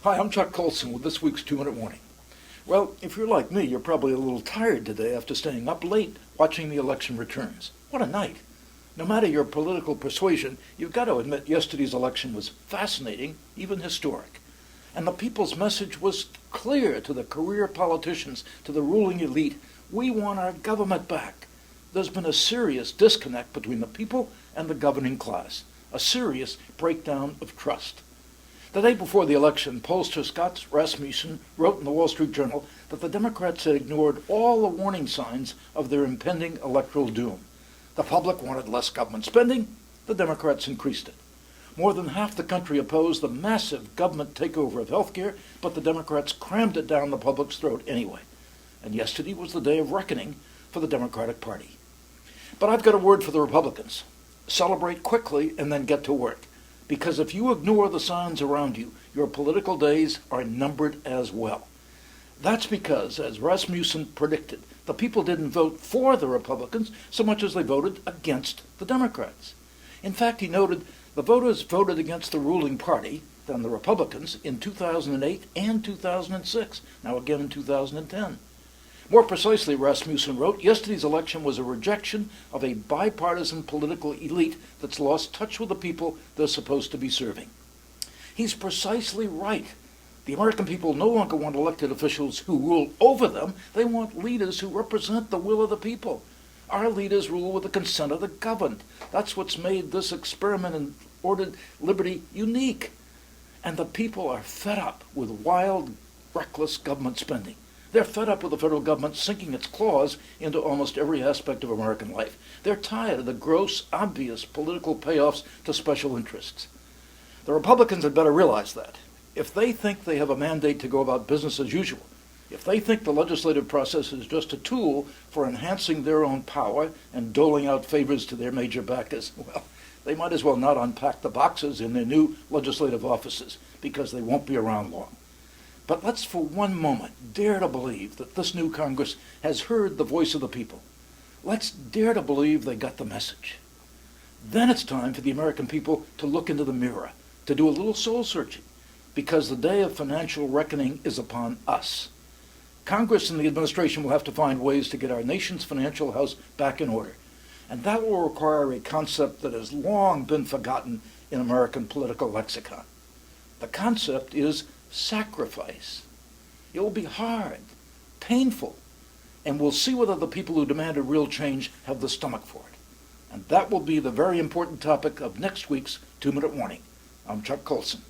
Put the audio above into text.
Hi, I'm Chuck Colson with this week's 2-Minute Warning. Well, if you're like me, you're probably a little tired today after staying up late watching the election returns. What a night. No matter your political persuasion, you've got to admit yesterday's election was fascinating, even historic. And the people's message was clear to the career politicians, to the ruling elite. We want our government back. There's been a serious disconnect between the people and the governing class, a serious breakdown of trust. The day before the election, pollster Scott Rasmussen wrote in the Wall Street Journal that the Democrats had ignored all the warning signs of their impending electoral doom. The public wanted less government spending. The Democrats increased it. More than half the country opposed the massive government takeover of health care, but the Democrats crammed it down the public's throat anyway. And yesterday was the day of reckoning for the Democratic Party. But I've got a word for the Republicans. Celebrate quickly and then get to work. Because if you ignore the signs around you, your political days are numbered as well. That's because, as Rasmussen predicted, the people didn't vote for the Republicans so much as they voted against the Democrats. In fact, he noted the voters voted against the ruling party, then the Republicans, in 2008 and 2006, now again in 2010. More precisely, Rasmussen wrote, yesterday's election was a rejection of a bipartisan political elite that's lost touch with the people they're supposed to be serving. He's precisely right. The American people no longer want elected officials who rule over them. They want leaders who represent the will of the people. Our leaders rule with the consent of the governed. That's what's made this experiment in ordered liberty unique. And the people are fed up with wild, reckless government spending. They're fed up with the federal government sinking its claws into almost every aspect of American life. They're tired of the gross, obvious political payoffs to special interests. The Republicans had better realize that. If they think they have a mandate to go about business as usual, if they think the legislative process is just a tool for enhancing their own power and doling out favors to their major backers, well, they might as well not unpack the boxes in their new legislative offices, because they won't be around long. But let's for one moment dare to believe that this new Congress has heard the voice of the people. Let's dare to believe they got the message. Then it's time for the American people to look into the mirror, to do a little soul searching, because the day of financial reckoning is upon us. Congress and the administration will have to find ways to get our nation's financial house back in order. And that will require a concept that has long been forgotten in American political lexicon. The concept is sacrifice. It will be hard, painful, and we'll see whether the people who demand a real change have the stomach for it. And that will be the very important topic of next week's 2-Minute Warning. I'm Chuck Colson.